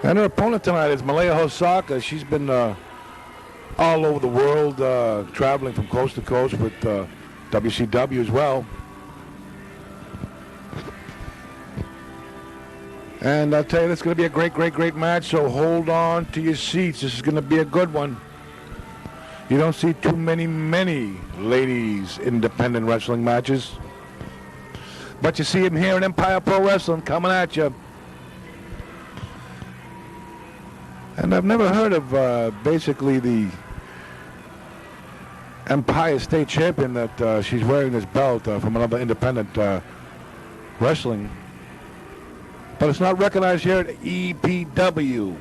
And her opponent tonight is Malaya Hosaka. She's been all over the world, traveling from coast to coast with WCW as well. And I'll tell you, it's going to be a great, great, great match, so hold on to your seats. This is going to be a good one. You don't see too many ladies independent wrestling matches. But you see them here in Empire Pro Wrestling coming at you. And I've never heard of basically the Empire State Champion that she's wearing this belt from another independent wrestling. But it's not recognized here at EPW.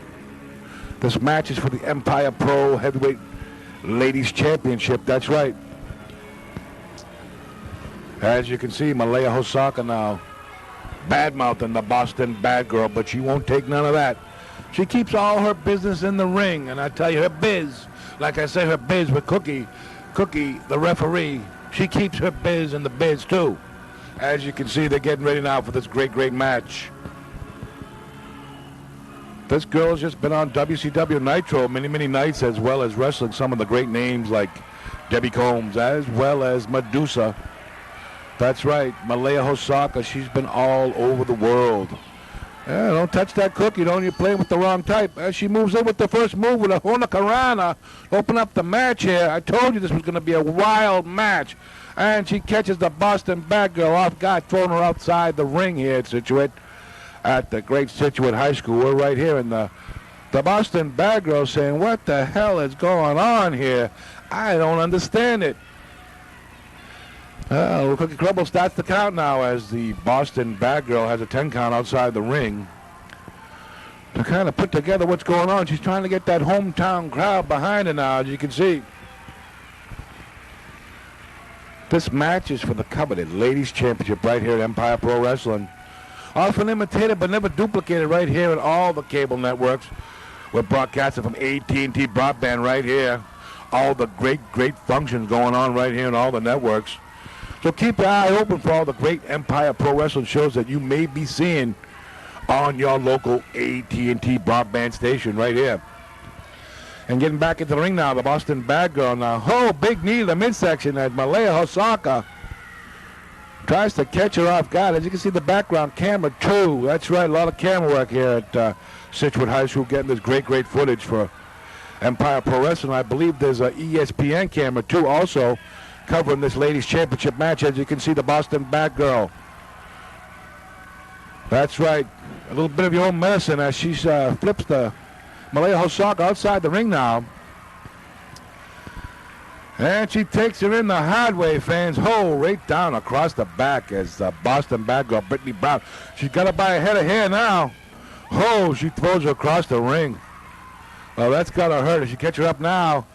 This match is for the Empire Pro Heavyweight Ladies Championship. That's right. As you can see, Malaya Hosaka now bad-mouthing the Boston Bad Girl, but she won't take none of that. She keeps all her business in the ring, and I tell you, her biz, like I say, her biz with Cookie, the referee, she keeps her biz in the biz too. As you can see, they're getting ready now for this great, great match. This girl's just been on WCW Nitro many, many nights, as well as wrestling some of the great names like Debbie Combs, as well as Medusa. That's right, Malaya Hosaka. She's been all over the world. Yeah, don't touch that Cookie, don't. You're playing with the wrong type. As she moves in with the first move with a Hurricanrana, open up the match here. I told you this was going to be a wild match. And she catches the Boston Bad Girl off guard, throwing her outside the ring here at Situate. At the great Situate High School. We're right here in the Boston Bad Girl saying, what the hell is going on here? I don't understand it. Cookie Crumble starts the count now as the Boston Bad Girl has a 10 count outside the ring. To kind of put together what's going on, she's trying to get that hometown crowd behind her now, as you can see. This match is for the coveted Ladies Championship right here at Empire Pro Wrestling. Often imitated but never duplicated right here at all the cable networks. We're broadcasting from AT&T Broadband right here. All the great, great functions going on right here in all the networks. So keep your eye open for all the great Empire Pro Wrestling shows that you may be seeing on your local AT&T Broadband station right here. And getting back into the ring now, the Boston Bad Girl now. Oh, big knee to the midsection as Malaya Hosaka tries to catch her off guard. As you can see, the background camera, too. That's right, a lot of camera work here at Situate High School, getting this great, great footage for Empire Pro Wrestling. I believe there's an ESPN camera, too, also covering this Ladies Championship match. As you can see, the Boston Bad Girl. That's right, a little bit of your own medicine as she flips the Malaya Hosaka outside the ring now. And she takes her in the hard way, fans. Oh, right down across the back as Boston Bad Girl, Brittany Brown. She's got her by a head of hair now. Oh, she throws her across the ring. Well, that's got to hurt her. She catch her up now.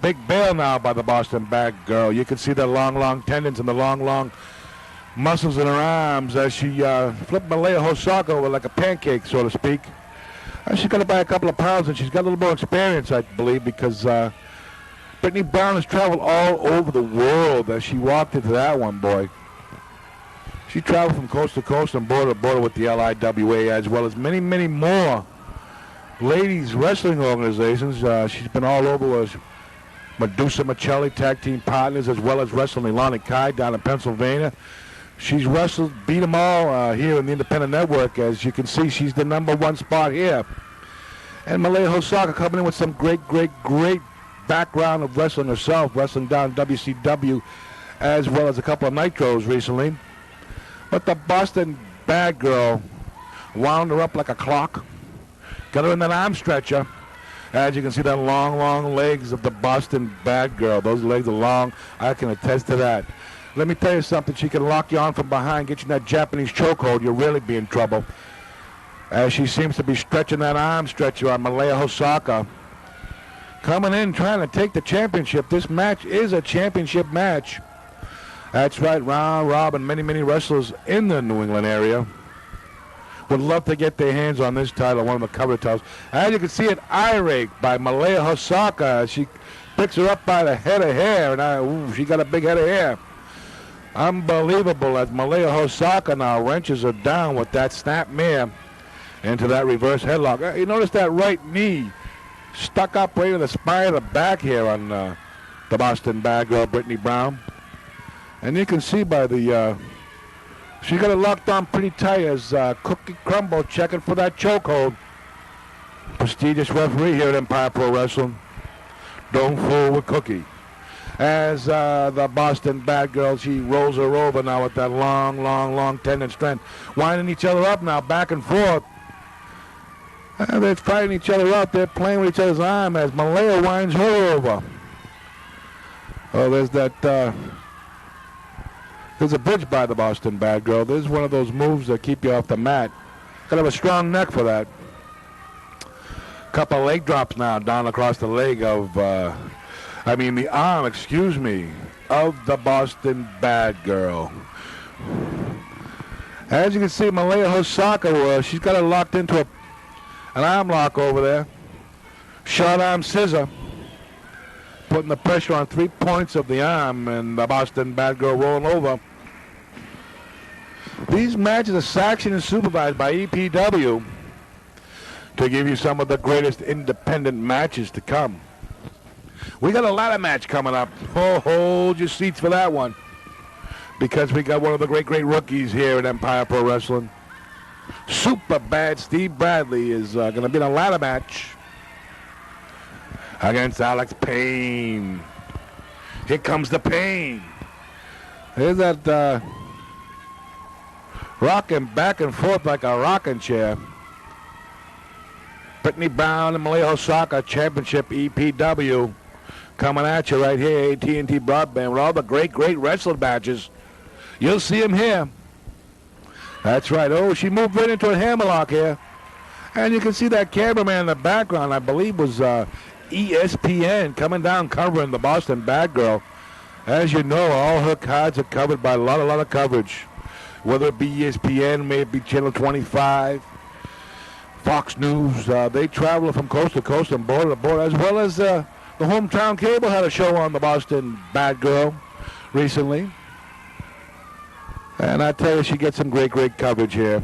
Big bail now by the Boston Bad Girl. You can see the long, long tendons and the long, long muscles in her arms as she flipped Malaya Hosaka over like a pancake, so to speak. She's got her by a couple of pounds, and she's got a little more experience, I believe, because Brittany Brown has traveled all over the world as she walked into that one, boy. She traveled from coast to coast and border to border with the LIWA, as well as many, many more ladies wrestling organizations. She's been all over with Medusa Michelli, tag team partners, as well as wrestling Lonnie Kai down in Pennsylvania. She's wrestled, beat them all here in the Independent Network. As you can see, she's the #1 spot here. And Malaya Hosaka coming in with some great, great, great background of wrestling herself, wrestling down WCW, as well as a couple of Nitros recently. But the Boston Bad Girl wound her up like a clock, got her in that arm stretcher. As you can see, that long, long legs of the Boston Bad Girl. Those legs are long. I can attest to that. Let me tell you something. She can lock you on from behind, get you in that Japanese chokehold. You'll really be in trouble. As she seems to be stretching that arm stretcher on Malaya Hosaka. Coming in, trying to take the championship. This match is a championship match. That's right, round robin. Many, many wrestlers in the New England area would love to get their hands on this title, one of the cover titles. As you can see, an eye rake by Malaya Hosaka. She picks her up by the head of hair, and she got a big head of hair. Unbelievable as Malaya Hosaka now wrenches her down with that snap mare. into that reverse headlock. You notice that right knee stuck up right in the spine of the back here on the Boston Bad Girl, Brittany Brown. And you can see by the, she got it locked on pretty tight as Cookie Crumble checking for that chokehold. Prestigious referee here at Empire Pro Wrestling. Don't fool with Cookie. As the Boston Bad Girl, she rolls her over now with that long tendon strength. Winding each other up now, back and forth. They're fighting each other out. They're playing with each other's arm as Malaya winds her over. Oh, there's that, there's a bridge by the Boston Bad Girl. This is one of those moves that keep you off the mat. Gotta have a strong neck for that. Couple leg drops now down across the leg of, the arm, excuse me, of the Boston Bad Girl. As you can see, Malaya Hosaka, she's got it locked into an arm lock over there. Short arm scissor. Putting the pressure on 3 points of the arm, and the Boston Bad Girl rolling over. These matches are sanctioned and supervised by EPW to give you some of the greatest independent matches to come. We got a ladder match coming up. Oh, hold your seats for that one, because we got one of the great rookies here at Empire Pro Wrestling. Super Bad Steve Bradley is going to be in a ladder match against Alex Payne. Here comes the Payne. Here's that rocking back and forth like a rocking chair. Brittany Brown and Malaya Hosaka Championship EPW coming at you right here, AT&T Broadband, with all the great wrestling matches. You'll see them here. That's right. Oh, she moved right into a hammerlock here. And you can see that cameraman in the background, I believe was ESPN, coming down covering the Boston Bad Girl. As you know, all her cards are covered by a lot of coverage. Whether it be ESPN, maybe Channel 25, Fox News, they travel from coast to coast and border to border, as well as the Hometown Cable had a show on the Boston Bad Girl recently. And I tell you, she gets some great coverage here.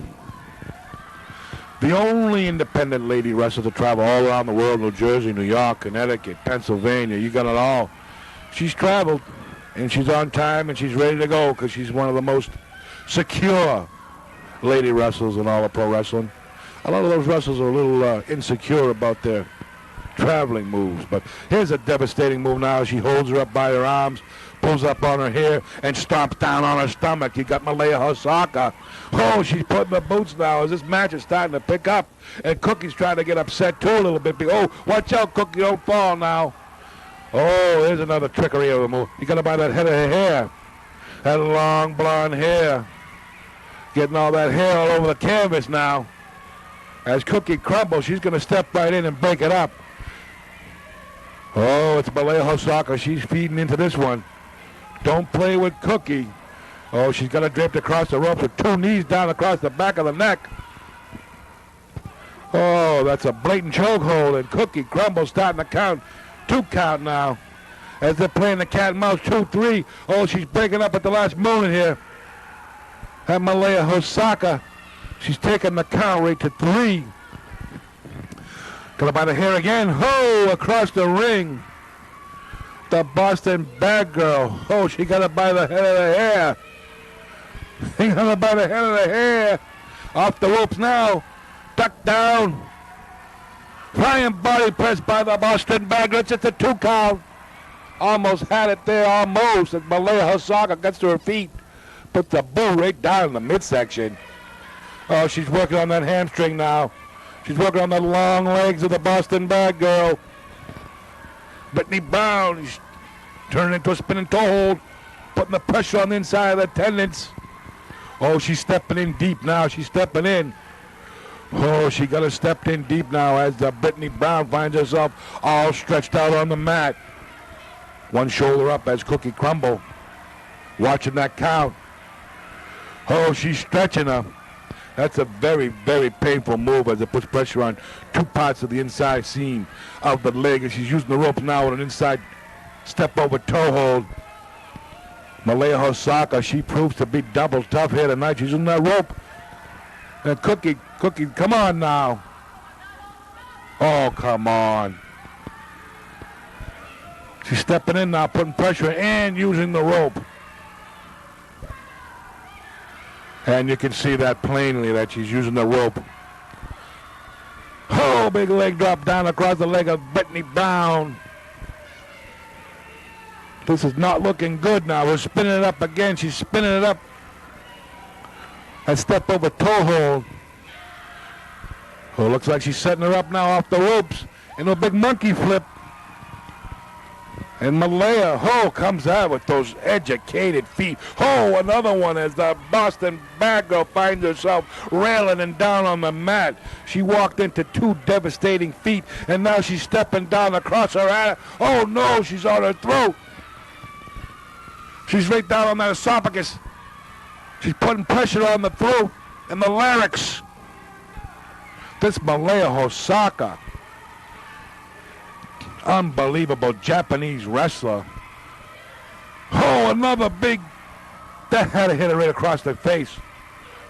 The only independent lady wrestler to travel all around the world, New Jersey, New York, Connecticut, Pennsylvania, you got it all. She's traveled, and she's on time, and she's ready to go, because she's one of the most secure lady wrestlers in all of pro wrestling. A lot of those wrestlers are a little insecure about their traveling moves, but here's a devastating move now. She holds her up by her arms, pulls up on her hair, and stomps down on her stomach. You got Malaya Hosaka. Oh, she's putting the boots now as this match is starting to pick up, and Cookie's trying to get upset too a little bit. Oh, watch out, Cookie, don't fall now. Oh, here's another trickery of the move. You got to buy that head of her hair, that long blonde hair. Getting all that hair all over the canvas now. As Cookie crumbles, she's going to step right in and break it up. Oh, it's Malaya Hosaka. She's feeding into this one. Don't play with Cookie. Oh, she's got her draped across the ropes with 2 knees down across the back of the neck. Oh, that's a blatant chokehold, and Cookie crumbles, starting to count. 2 count now. As they're playing the cat and mouse, 2, 3. Oh, she's breaking up at the last moment here. And Malaya Hosaka, she's taking the count right to 3. Gonna by the hair again. Oh, across the ring. The Boston Bad Girl. Oh, she got it by the head of the hair. She got it by the head of the hair. Off the ropes now. Duck down. Flying body press by the Boston Bad Girl. It's just a 2 count. Almost had it there, almost. As Malaya Hosaka gets to her feet. Puts the boot right down in the midsection. Oh, she's working on that hamstring now. She's working on the long legs of the Boston Bad Girl. Brittany Brown, she's turning into a spinning toe hold, putting the pressure on the inside of the tendons. Oh, she's stepping in deep now. She's stepping in. Oh, she got her stepped in deep now as Brittany Brown finds herself all stretched out on the mat. One shoulder up as Cookie crumble. Watching that count. Oh, she's stretching her. That's a very painful move as it puts pressure on 2 parts of the inside seam of the leg. And she's using the rope now with an inside step over toe hold. Malaya Hosaka, she proves to be double tough here tonight. She's using that rope. And Cookie, come on now. Oh, come on. She's stepping in now, putting pressure and using the rope. And you can see that plainly that she's using the rope. Oh, big leg drop down across the leg of Brittany Brown. This is not looking good now. We're spinning it up again. She's spinning it up. And step over toe hold. Oh, looks like she's setting her up now off the ropes. And a big monkey flip. And Malaya, comes out with those educated feet. Another one as the Boston Bad Girl finds herself railing and down on the mat. She walked into 2 devastating feet, and now she's stepping down across her ass. Oh, no, she's on her throat. She's right down on that esophagus. She's putting pressure on the throat and the larynx. This Malaya Hosaka, unbelievable Japanese wrestler. Another big, that had to hit her right across the face,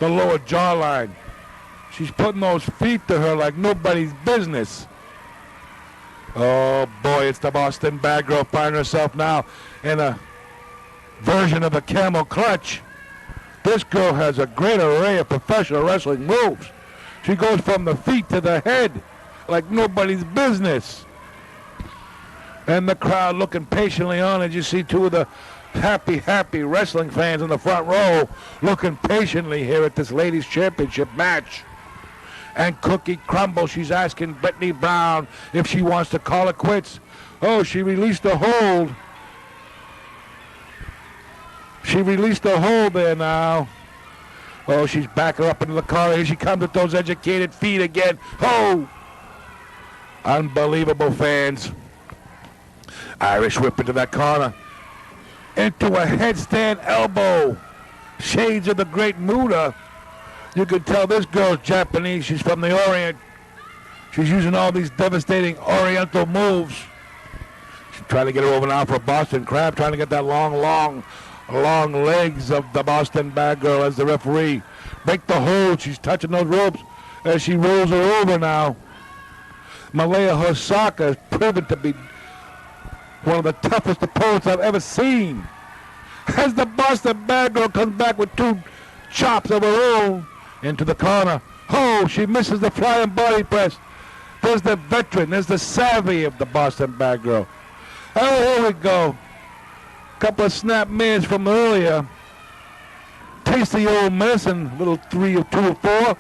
the lower jawline. She's putting those feet to her like nobody's business. Oh boy, it's the Boston Bad Girl finding herself now in a version of a camel clutch. This girl has a great array of professional wrestling moves. She goes from the feet to the head like nobody's business. And the crowd looking patiently on as you see 2 of the happy wrestling fans in the front row looking patiently here at this ladies championship match. And Cookie Crumble, she's asking Brittany Brown if she wants to call it quits. She released the hold. She released the hold there now. She's backing up into the corner. Here she comes with those educated feet again. Unbelievable, fans. Irish whip into that corner. Into a headstand elbow. Shades of the great Muda. You can tell this girl's Japanese. She's from the Orient. She's using all these devastating Oriental moves. She's trying to get her over now for a Boston Crab, trying to get that long legs of the Boston Bad Girl as the referee. Break the hold. She's touching those ropes as she rolls her over now. Malaya Hosaka has proven to be one of the toughest opponents I've ever seen. As the Boston Bad Girl comes back with 2 chops of her own into the corner. She misses the flying body press. There's the veteran. There's the savvy of the Boston Bad Girl. Here we go. Couple of snap mans from earlier. Taste the old medicine, little 3 or 2 or 4.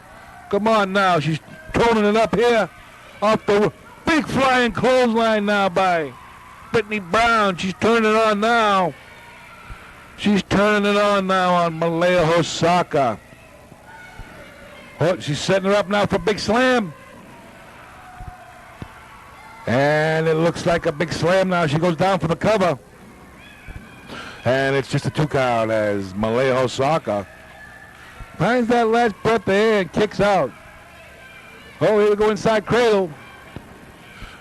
Come on now, she's toning it up here. Off the big flying clothesline now by Brittany Brown. She's turning it on now. She's turning it on now on Malaya Hosaka. She's setting her up now for a big slam. And it looks like a big slam now. She goes down for the cover. And it's just a 2 count as Malaya Hosaka finds that last breath there and kicks out. Here we go inside cradle.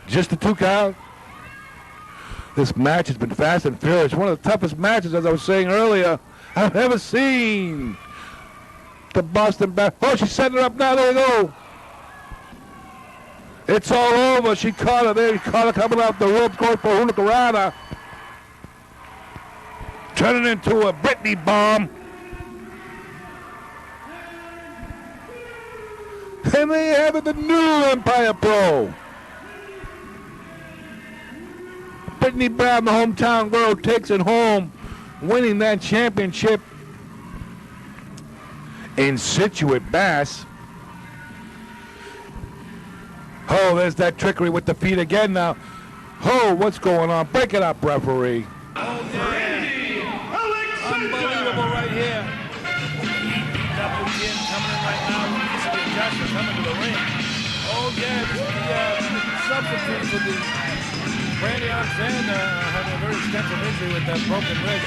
Just a 2 count. This match has been fast and furious. One of the toughest matches, as I was saying earlier, I've ever seen. The Boston Bad. She's setting her up now. There we go. It's all over. She caught her there. She caught her coming off the ropes, going for a Hurricanrana. Turning into a Brittany bomb. And they have it, the new Empire Pro. Brittany Brown, the hometown girl, takes it home, winning that championship in Situate, Mass. There's that trickery with the feet again now. What's going on? Break it up, referee. Unbelievable right here. EPW coming in right now. This is the adjuster coming to the ring. This is the substitute for the Brandy Alexander having a very extensive injury with that broken wrist.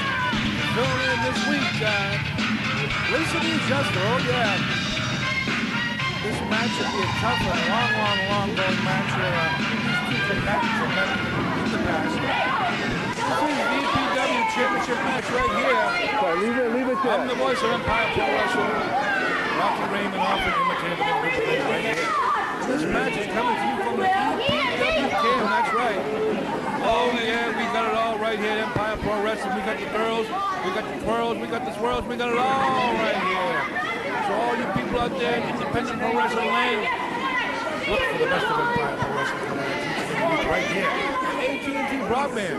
Filling in this week, Lisa the adjuster. This match should be a tough and long going match where these 2 combatants have met in the past. This is the EPW Championship match right here. Leave it there. I'm the voice of Empire Pro Wrestling. Rocky Raymond offering him a here, the big ring right here. This match is coming to you from the EPW cam, that's right. Oh yeah, we got it all right here at Empire Pro Wrestling. We got the girls, we got the twirls, we got the swirls, we got it all right here. So all you people out there in independent pro wrestling land, look for the best of Empire Pro Wrestling right here. AT&T Broadband.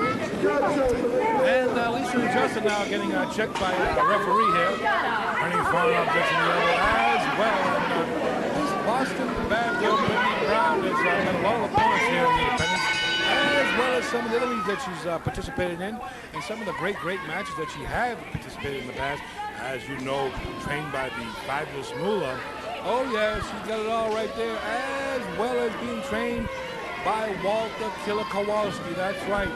And Lisa and Justin now getting checked by a referee here. Any foreign objects in the other as well. And this Boston bad girl, Brittany Brown, has got a lot of opponents here in the independents, as well as some of the other leagues that she's participated in, and some of the great matches that she has participated in the past. As you know, trained by the fabulous Moolah. Oh yeah, she's got it all right there, as well as being trained by Walter Killer Kowalski. That's right.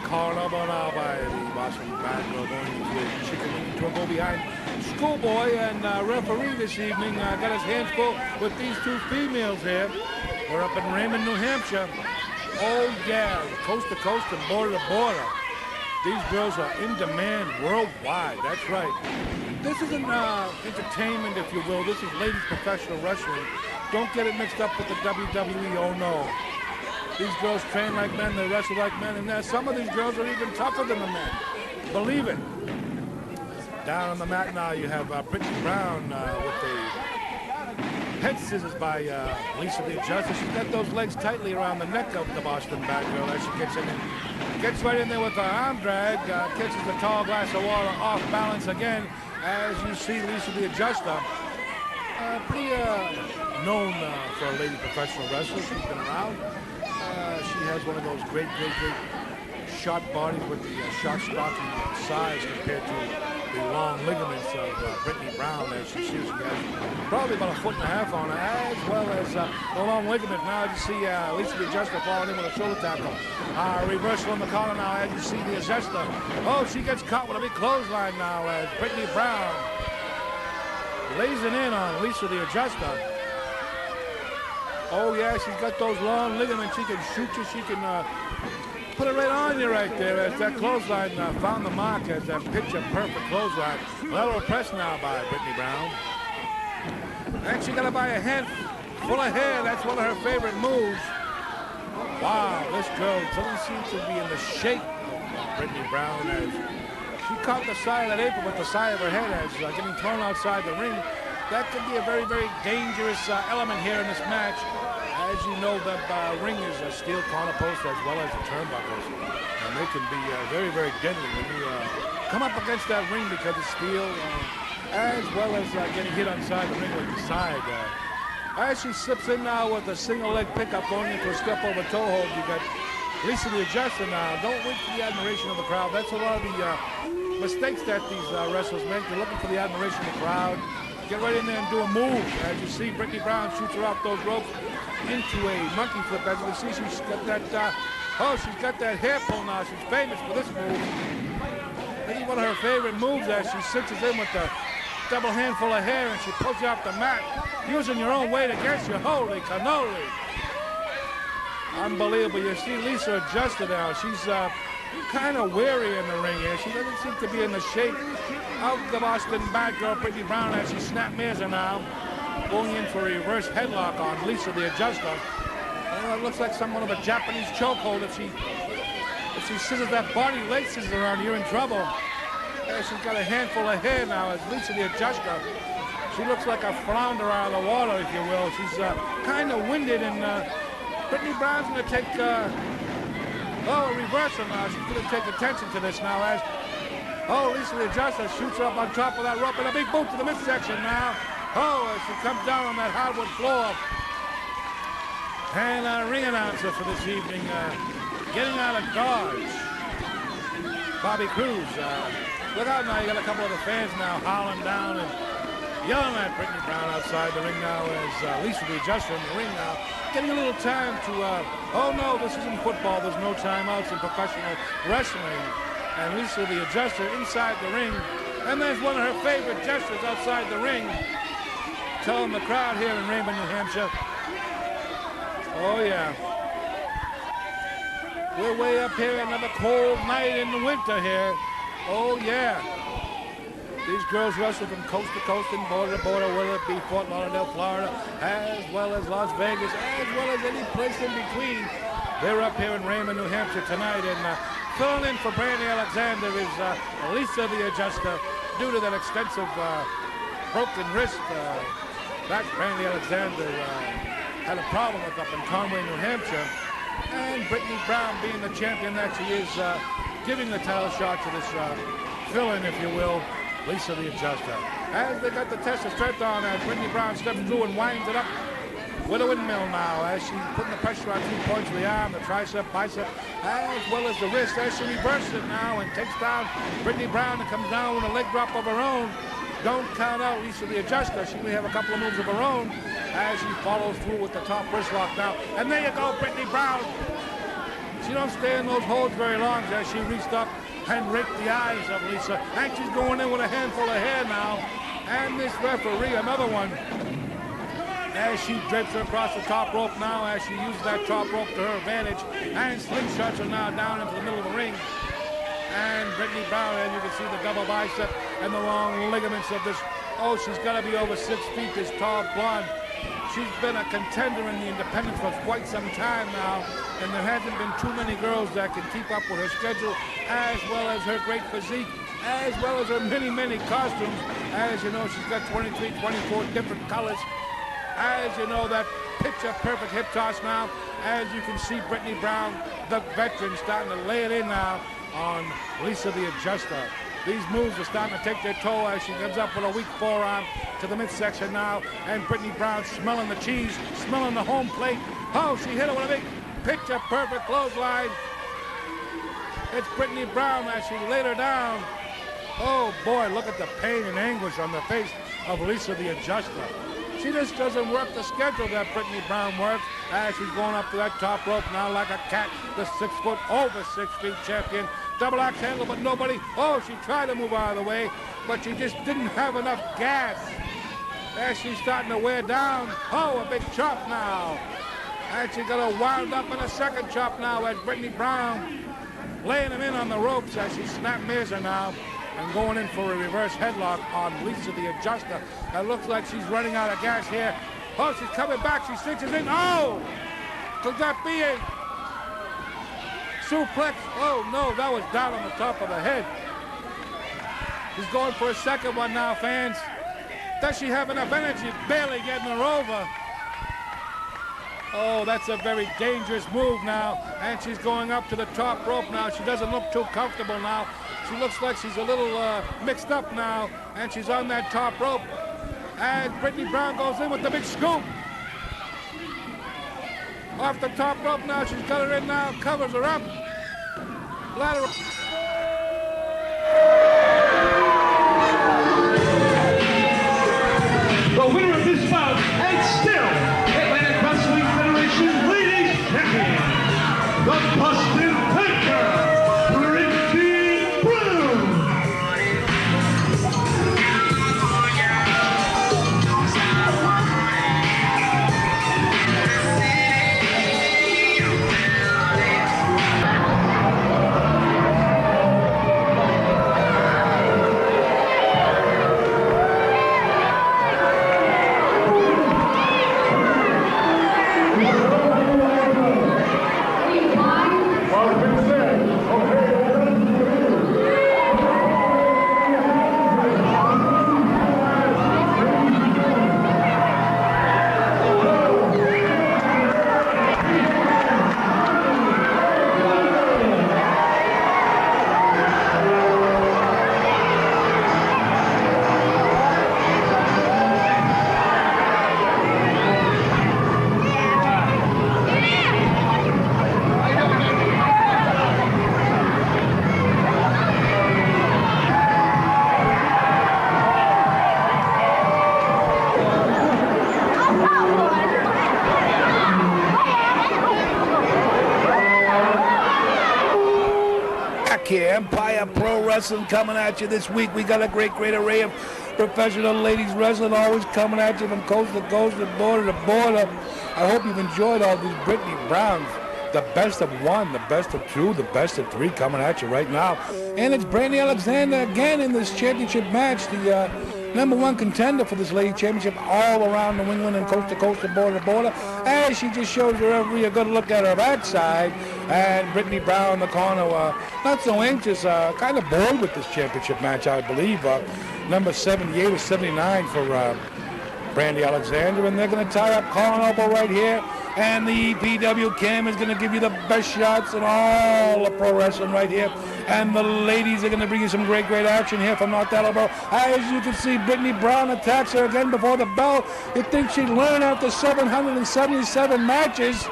Called up on now by the Boston Bad Girl, going into a chicken wing to a go behind schoolboy, and referee this evening got his hands full with these two females here. We're up in Raymond, New Hampshire. Oh yeah, coast to coast and border to border. These girls are in demand worldwide. That's right. This isn't entertainment, if you will. This is ladies professional wrestling. Don't get it mixed up with the WWE. Oh no. These girls train like men, they wrestle like men, and some of these girls are even tougher than the men. Believe it. Down on the mat now you have Brittany Brown with the head scissors by Lisa the Adjuster. She's got those legs tightly around the neck of the Boston Bad Girl as she gets in and gets right in there with the arm drag, catches the tall glass of water off balance again. As you see, Lisa the Adjuster, pretty known for a lady professional wrestler. She's been around. She has one of those great short bodies with the short, stocky size compared to the long ligaments of Brittany Brown. As she has probably about 1.5 feet on her, as well as the long ligament. Now as you see Lisa the Adjuster falling in with a shoulder tackle. Reversal in the collar now as you see the Adjuster. Oh, she gets caught with a big clothesline now as Brittany Brown lays it in on Lisa the Adjuster. Oh yeah, she's got those long ligaments. She can shoot you. She can put it right on you right there as that clothesline found the mark as that picture-perfect clothesline. Lateral press now by Brittany Brown. And she got it by a hand full of hair. That's one of her favorite moves. Wow, this girl doesn't seem to be in the shape of Brittany Brown as she caught the side of that apron with the side of her head as getting thrown outside the ring. That could be a very dangerous element here in this match. As you know, the ring is a steel corner post as well as the turnbuckles. And they can be very deadly when you come up against that ring because it's steel, as well as getting hit inside the ring with the side. As she slips in now with a single leg pickup going into a step over toe hold, you got Lisa the Adjuster now. Don't wait for the admiration of the crowd. That's a lot of the mistakes that these wrestlers make. They're looking for the admiration of the crowd. Get right in there and do a move. As you see, Brittany Brown shoots her off those ropes into a monkey flip. As you can see, she's got that, she's got that hair pull now. She's famous for this move. This is one of her favorite moves as she cinches in with the double handful of hair and she pulls you off the mat, using your own weight against you. Holy cannoli. Unbelievable. You see Lisa Adjuster now. She's kind of weary in the ring here. She doesn't seem to be in the shape of the Boston Bad Girl, Brittany Brown, as she snap mirrors her now. Going in for a reverse headlock on Lisa the Adjuster. Well, it looks like somewhat of a Japanese chokehold. If she scissors that body, leg scissors around, you're in trouble. She's got a handful of hair now as Lisa the Adjuster. She looks like a flounder out of the water, if you will. She's kind of winded, and Brittany Brown's going to take a reversal now. She's going to take attention to this now as Lisa the Adjuster shoots her up on top of that rope and a big boot to the midsection now. As she comes down on that hardwood floor. And ring announcer for this evening, getting out of Dodge, Bobby Cruz. Look out now, you got a couple of the fans now howling down and yelling at Brittany Brown outside the ring now as Lisa the Adjuster in the ring now. Getting a little time to, oh no, this isn't football. There's no timeouts in professional wrestling. And Lisa the Adjuster inside the ring. And there's one of her favorite gestures outside the ring. Telling the crowd here in Raymond, New Hampshire. Oh yeah. We're way up here, another cold night in the winter here. Oh yeah. These girls wrestle from coast to coast and border to border, whether it be Fort Lauderdale, Florida, as well as Las Vegas, as well as any place in between. They're up here in Raymond, New Hampshire tonight, and filling in for Brandy Alexander is Lisa the Adjuster. Due to that extensive broken wrist that Brandy Alexander had a problem with up in Conway, New Hampshire. And Brittany Brown, being the champion that she is, giving the title shot to this fill-in, if you will, Lisa the Adjuster. As they got the test of strength on, as Brittany Brown steps through and winds it up with a windmill now, as she's putting the pressure on 2 points of the arm, the tricep, bicep, as well as the wrist, as she reverses it now and takes down Brittany Brown and comes down with a leg drop of her own. Don't count out Lisa the Adjuster. She may have a couple of moves of her own as she follows through with the top wrist lock now. And there you go, Brittany Brown. She don't stay in those holds very long as she reached up and raked the eyes of Lisa. And she's going in with a handful of hair now. And this referee, another one, as she drapes her across the top rope now, as she uses that top rope to her advantage. And slingshots her now down into the middle of the ring. And Brittany Brown, as you can see, the double bicep and the long ligaments of this. Oh, she's got to be over 6 feet, this tall blonde. She's been a contender in the independents for quite some time now, and there hasn't been too many girls that can keep up with her schedule, as well as her great physique, as well as her many, many costumes. As you know, she's got 23, 24 different colors. As you know, that picture-perfect hip toss now. As you can see, Brittany Brown, the veteran, starting to lay it in now on Lisa the Adjuster. These moves are starting to take their toll as she comes up with a weak forearm to the midsection now. And Brittany Brown smelling the cheese, smelling the home plate. Oh, she hit her with a big picture-perfect clothesline. It's Brittany Brown as she laid her down. Oh, boy, look at the pain and anguish on the face of Lisa the Adjuster. She just doesn't work the schedule that Brittany Brown works as she's going up to that top rope now like a cat. The 6 foot, over 6 feet champion. Double axe handle, but nobody. Oh, she tried to move out of the way, but she just didn't have enough gas. As she's starting to wear down. Oh, a big chop now. And she's got her wound up in a second chop now as Brittany Brown laying him in on the ropes as she snap mirrors her now. And going in for a reverse headlock on Lisa the Adjuster. It looks like she's running out of gas here. Oh, she's coming back. She cinches in. Oh! Could that be a suplex? Oh, no, that was down on the top of the head. She's going for a second one now, fans. Does she have enough energy? Barely getting her over. Oh, that's a very dangerous move now. And she's going up to the top rope now. She doesn't look too comfortable now. She looks like she's a little mixed up now, and she's on that top rope. And Brittany Brown goes in with the big scoop. Off the top rope now, she's got her in now, covers her up. Lateral. The winner of this bout, and still Atlantic Wrestling Federation's ladies champion, the Boston Panther, Brittany Brown. Here, Empire Pro Wrestling coming at you this week. We got a great array of professional ladies wrestling, always coming at you from coast to coast and border to border. I hope you've enjoyed all these Brittany Browns. the best of one, the best of two, the best of three coming at you right now. And it's Brandy Alexander again in this championship match, the number one contender for this lady championship all around New England and coast to coast and border to border, as she just shows the referee a good look at her backside. And Brittany Brown in the corner, not so anxious, kind of bored with this championship match, I believe. Number 78 or 79 for Brandy Alexander, and they're going to tie up collar elbow right here. And the EPW cam is going to give you the best shots in all of pro wrestling right here. And the ladies are going to bring you some great action here from North Attleboro. As you can see, Brittany Brown attacks her again before the bell. You'd think she'd learn after 777 matches,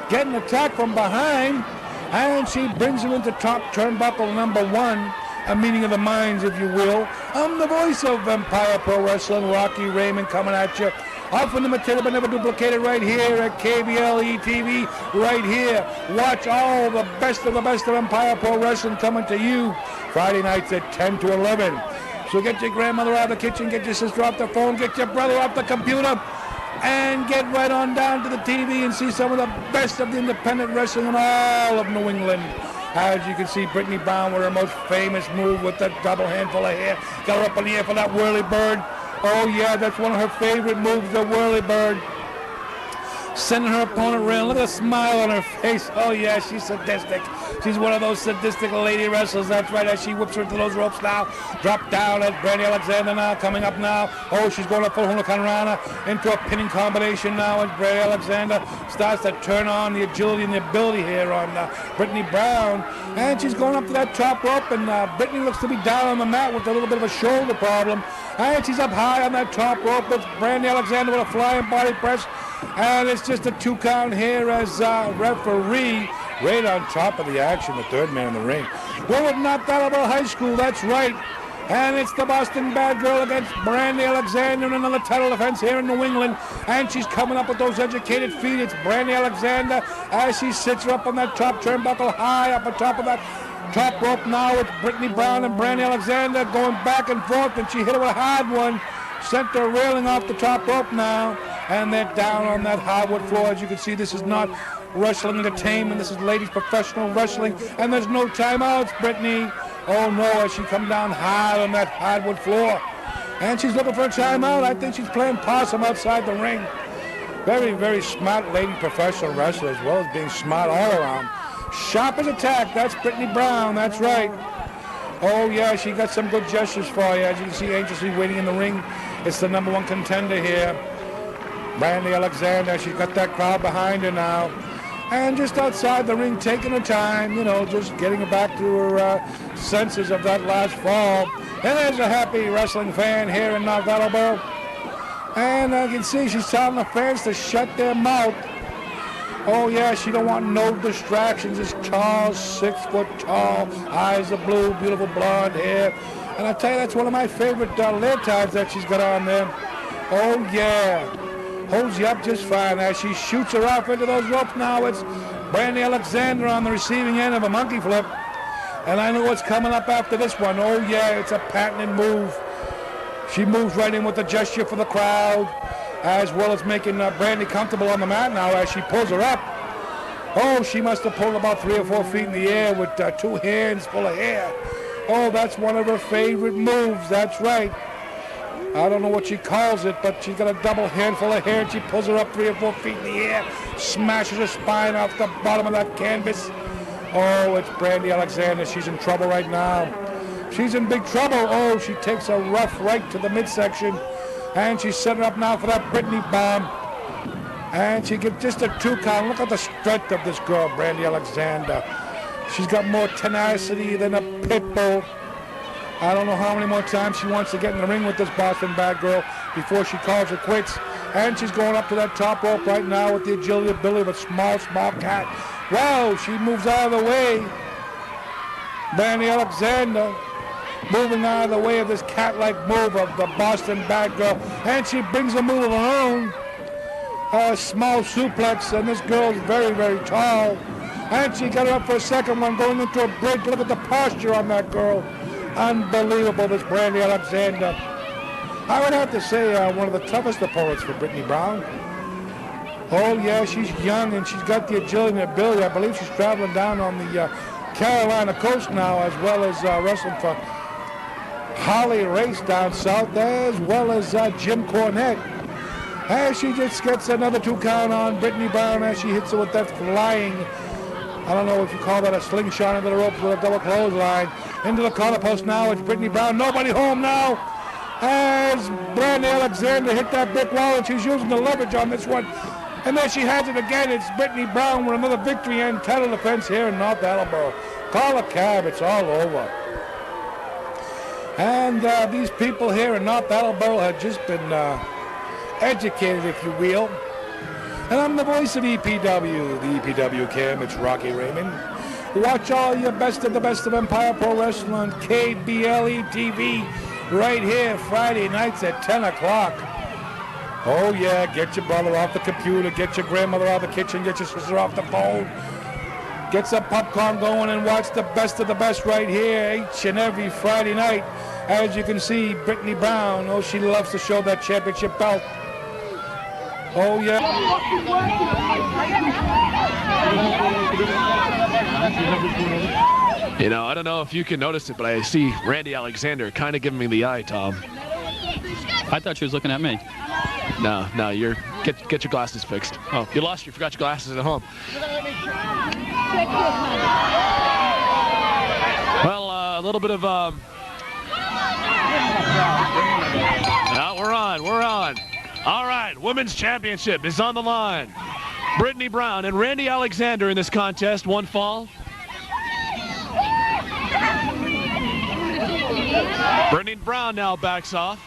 getting attacked from behind. And she brings her into top turnbuckle number one, a meeting of the minds, if you will. I'm the voice of Empire Pro Wrestling, Rocky Raymond, coming at you. Often imitated but never duplicated right here at KBLE TV, right here. Watch all the best of Empire Pro Wrestling coming to you Friday nights at 10 to 11. So get your grandmother out of the kitchen, get your sister off the phone, get your brother off the computer, and get right on down to the TV and see some of the best of the independent wrestling in all of New England. As you can see, Brittany Brown with her most famous move with that double handful of hair. Got her up in the air for that whirly bird. Oh yeah, that's one of her favorite moves, the whirly bird. Sending her opponent around. Look at the smile on her face. Oh yeah, she's sadistic. She's one of those sadistic lady wrestlers. That's right, as she whips her into those ropes now. Drop down as Brandy Alexander now, coming up now. Oh, she's going to full Hurricane Rana into a pinning combination now as Brandy Alexander starts to turn on the agility and the ability here on Brittany Brown. And she's going up to that top rope, and Brittany looks to be down on the mat with a little bit of a shoulder problem. And she's up high on that top rope. It's Brandy Alexander with a flying body press. And it's just a 2 count here as referee right on top of the action, the third man in the ring. We're at North Attleboro High School, that's right. And it's the Boston Bad Girl against Brandy Alexander in another title defense here in New England. And she's coming up with those educated feet. It's Brandy Alexander as she sits her up on that top turnbuckle high up on top of that top rope now. It's Brittany Brown and Brandy Alexander going back and forth, and she hit her with a hard one. Sent her railing off the top rope now, and they're down on that hardwood floor. As you can see, this is not wrestling entertainment. This is ladies professional wrestling, and there's no timeouts, Brittany. Oh no, as she comes down hard on that hardwood floor. And she's looking for a timeout. I think she's playing possum outside the ring. Very, very smart lady professional wrestler, as well as being smart all around. Sharp as attack, that's Brittany Brown, that's right. Oh yeah, she got some good gestures for you. As you can see, anxiously waiting in the ring. It's the number one contender here, Brandy Alexander. She's got that crowd behind her now. And just outside the ring, taking her time, you know, just getting her back to her senses of that last fall. And there's a happy wrestling fan here in North Attleboro. And I can see she's telling the fans to shut their mouth. Oh yeah, she don't want no distractions. This tall, 6 foot tall, eyes are blue, beautiful blonde hair. And I tell you, that's one of my favorite leotards that she's got on there. Oh yeah, holds you up just fine as she shoots her off into those ropes now. It's Brandy Alexander on the receiving end of a monkey flip. And I know what's coming up after this one. Oh yeah, it's a patented move. She moves right in with the gesture for the crowd, as well as making Brandy comfortable on the mat now as she pulls her up. Oh, she must have pulled about 3 or 4 feet in the air with 2 hands full of hair. Oh, that's one of her favorite moves, that's right. I don't know what she calls it, but she's got a double handful of hair, and she pulls her up 3 or 4 feet in the air, smashes her spine off the bottom of that canvas. Oh, it's Brandy Alexander. She's in trouble right now. She's in big trouble. Oh, she takes a rough right to the midsection. And she's setting up now for that Brittany bomb. And she gives just a 2 count. Look at the strength of this girl, Brandy Alexander. She's got more tenacity than a pit bull. I don't know how many more times she wants to get in the ring with this Boston Bad Girl before she calls it quits. And she's going up to that top rope right now with the agility ability of a small cat. Wow, she moves out of the way. Brandy Alexander moving out of the way of this cat-like move of the Boston Bad Girl. And she brings a move of her own. A small suplex, and this girl's very, very tall. And she got her up for a second one, going into a bridge. Look at the posture on that girl. Unbelievable, this Brandy Alexander. I would have to say one of the toughest opponents for Brittany Brown. Oh, yeah, she's young, and she's got the agility and ability. I believe she's traveling down on the Carolina coast now, as well as wrestling for Holly Race down south, as well as Jim Cornette. As she just gets another 2 count on Brittany Brown as she hits her with that flying, I don't know if you call that a slingshot into the ropes with a double clothesline. Into the corner post now, it's Brittany Brown. Nobody home now. As Brandy Alexander hit that brick wall, and she's using the leverage on this one. And then she has it again. It's Brittany Brown with another victory and title defense here in North Attleboro. Call a cab. It's all over. And these people here in North Attleboro have just been educated, if you will. And I'm the voice of EPW, the EPW Cam. It's Rocky Raymond. Watch all your best of the best of Empire Pro Wrestling on KBLE TV right here Friday nights at 10 o'clock. Oh, yeah, get your brother off the computer, get your grandmother out of the kitchen, get your sister off the phone. Get some popcorn going and watch the best of the best right here each and every Friday night. As you can see, Brittany Brown, oh, she loves to show that championship belt. Oh, yeah. You know, I don't know if you can notice it, but I see Randy Alexander kind of giving me the eye, Tom. I thought she was looking at me. No, you're get your glasses fixed. Oh, you forgot your glasses at home. Well, a little bit of no, we're on. All right, Women's Championship is on the line. Brittany Brown and Randy Alexander in this contest. One fall. Brittany Brown now backs off.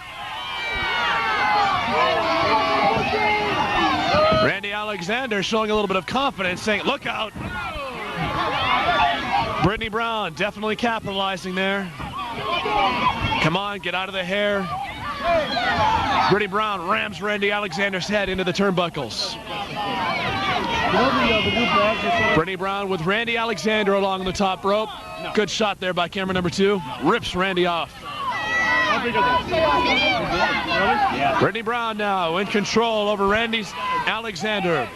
Randy Alexander showing a little bit of confidence, saying, look out. Brittany Brown definitely capitalizing there. Come on, get out of the hair. Brittany Brown rams Randy Alexander's head into the turnbuckles. Brittany Brown with Randy Alexander along the top rope. Good shot there by camera number 2. Rips Randy off. Brittany Brown now in control over Randy Alexander.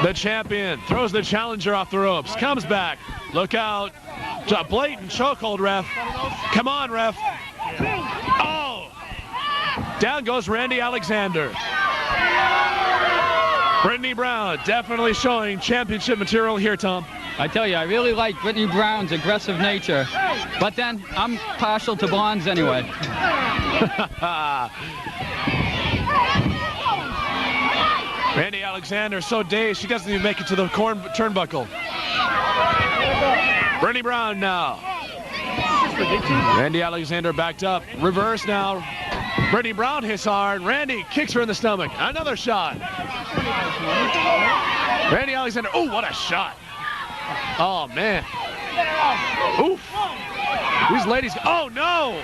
The champion throws the challenger off the ropes. Comes back. Look out. Blatant chokehold, ref. Come on, ref. Oh! Down goes Randy Alexander. Brittany Brown definitely showing championship material here, Tom. I tell you, I really like Brittany Brown's aggressive nature, but then I'm partial to blondes anyway. Randy Alexander so dazed she doesn't even make it to the turnbuckle. Brittany Brown now. Randy Alexander backed up. Reverse now. Brittany Brown hits hard. Randy kicks her in the stomach. Another shot. Randy Alexander. Oh, what a shot. Oh, man. Oof. These ladies. Oh, no.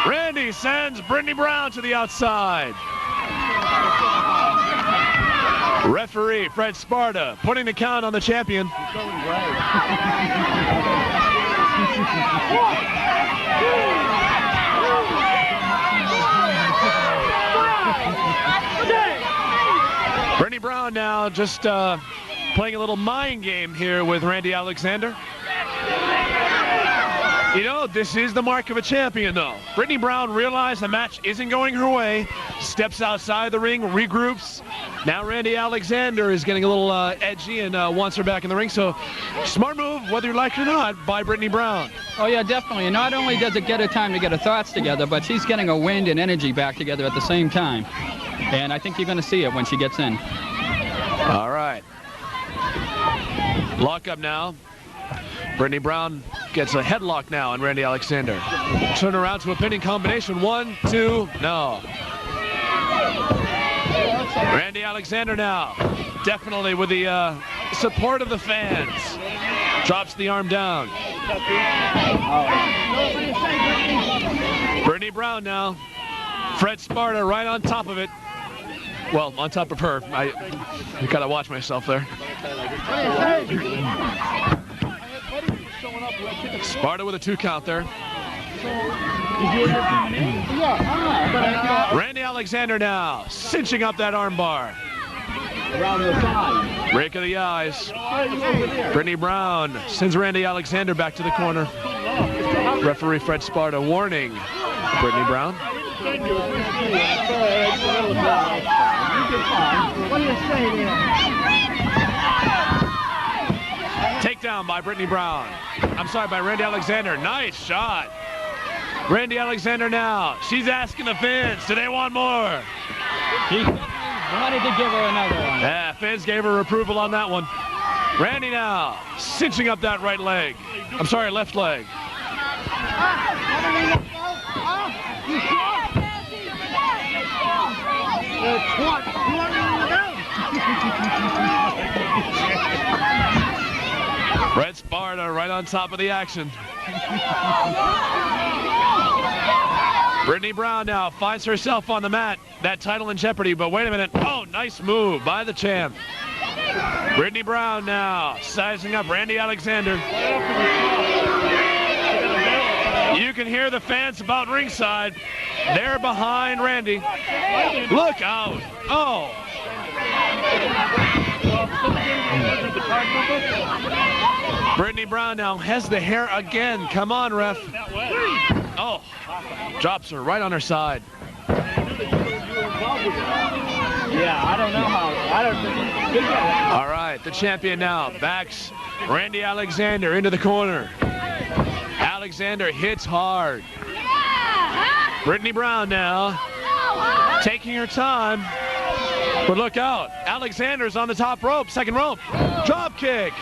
Randy sends Brittany Brown to the outside. Referee Fred Sparta putting the count on the champion. Brittany Brown now just playing a little mind game here with Randy Alexander. You know, this is the mark of a champion, though. Brittany Brown realized the match isn't going her way, steps outside the ring, regroups. Now Randy Alexander is getting a little edgy and wants her back in the ring. So, smart move, whether you like it or not, by Brittany Brown. Oh, yeah, definitely. And not only does it get her time to get her thoughts together, but she's getting her wind and energy back together at the same time. And I think you're going to see it when she gets in. All right. Lock up now. Brittany Brown gets a headlock now on Randy Alexander. Turn around to a pinning combination. 1, 2, no. Randy Alexander now, definitely with the support of the fans. Drops the arm down. Brittany Brown now. Fred Sparta right on top of it. Well, on top of her. I gotta watch myself there. Sparta with a 2 count there. Randy Alexander. Alexander now cinching up that armbar. Around the side. Rake of the eyes. Brittany Brown sends Randy Alexander back to the corner. Referee Fred Sparta warning Brittany Brown. Takedown by Brittany Brown. I'm sorry, by Randy Alexander. Nice shot. Randy Alexander now. She's asking the fans, do they want more? He wanted to give her another one. Yeah, fans gave her approval on that one. Randy now cinching up that right leg. I'm sorry, left leg. Fred Sparta right on top of the action. Brittany Brown now finds herself on the mat. That title in jeopardy, but wait a minute. Oh, nice move by the champ. Brittany Brown now sizing up Randy Alexander. You can hear the fans about ringside. They're behind Randy. Look out. Oh. Brittany Brown now has the hair again. Come on, ref. Oh, drops her right on her side. Yeah, I don't know how. All right, the champion now backs Randy Alexander into the corner. Alexander hits hard. Brittany Brown now taking her time. But look out, Alexander's on the top rope, second rope. Drop kick.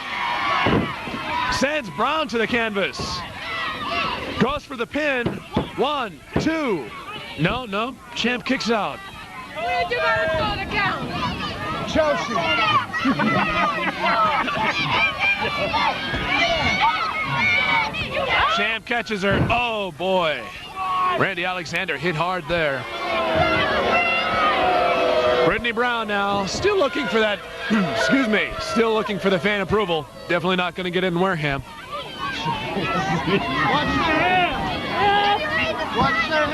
Sends Brown to the canvas. Goes for the pin. 1, 2. No. Champ kicks out. Chelsea. Champ catches her. Oh, boy. Randy Alexander hit hard there. Brittany Brown now still looking for that, excuse me, still looking for the fan approval. Definitely not going to get in Wareham.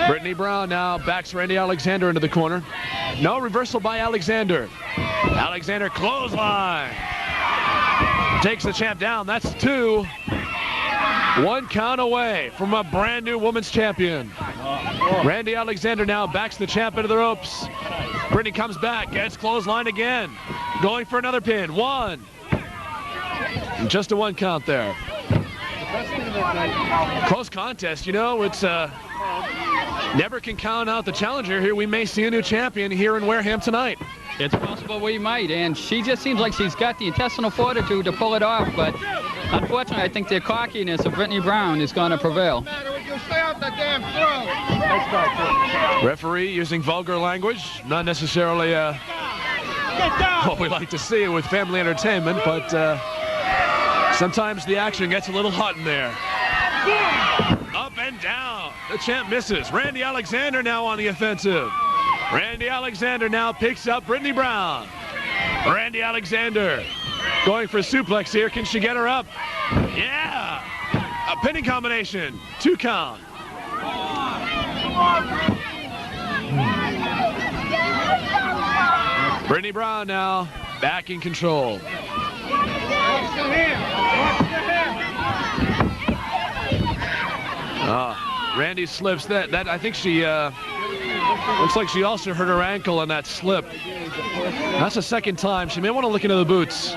Brittany Brown now backs Randy Alexander into the corner. No reversal by Alexander. Alexander clothesline. Takes the champ down. That's 2. 1 count away from a brand new women's champion. Randy Alexander now backs the champ into the ropes. Brittany comes back, gets clothesline again. Going for another pin. 1. Just a 1 count there. Close contest, you know, it's never can count out the challenger here. We may see a new champion here in Wareham tonight. It's possible we might, and she just seems like she's got the intestinal fortitude to pull it off, but unfortunately, I think the cockiness of Brittany Brown is going to prevail. Referee using vulgar language, not necessarily what we like to see with family entertainment, but sometimes the action gets a little hot in there. Up and down. The champ misses. Randy Alexander now on the offensive. Randy Alexander now picks up Brittany Brown. Randy Alexander going for a suplex here. Can she get her up? Yeah. A pinning combination. 2 count. Brittany Brown now back in control. Randy slips that I think she looks like she also hurt her ankle on that slip. That's the second time. She may want to look into the boots.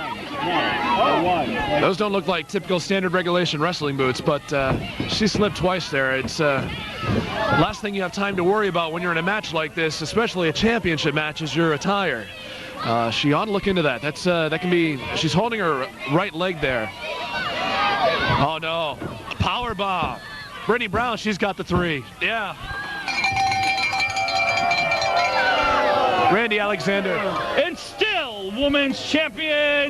Those don't look like typical standard regulation wrestling boots, but she slipped twice there. It's last thing you have time to worry about when you're in a match like this, especially a championship match, is your attire. She ought to look into that. That can be. She's holding her right leg there. Oh no! A power bomb. Brittany Brown, she's got the 3. Yeah. Randy Alexander. And still women's champion.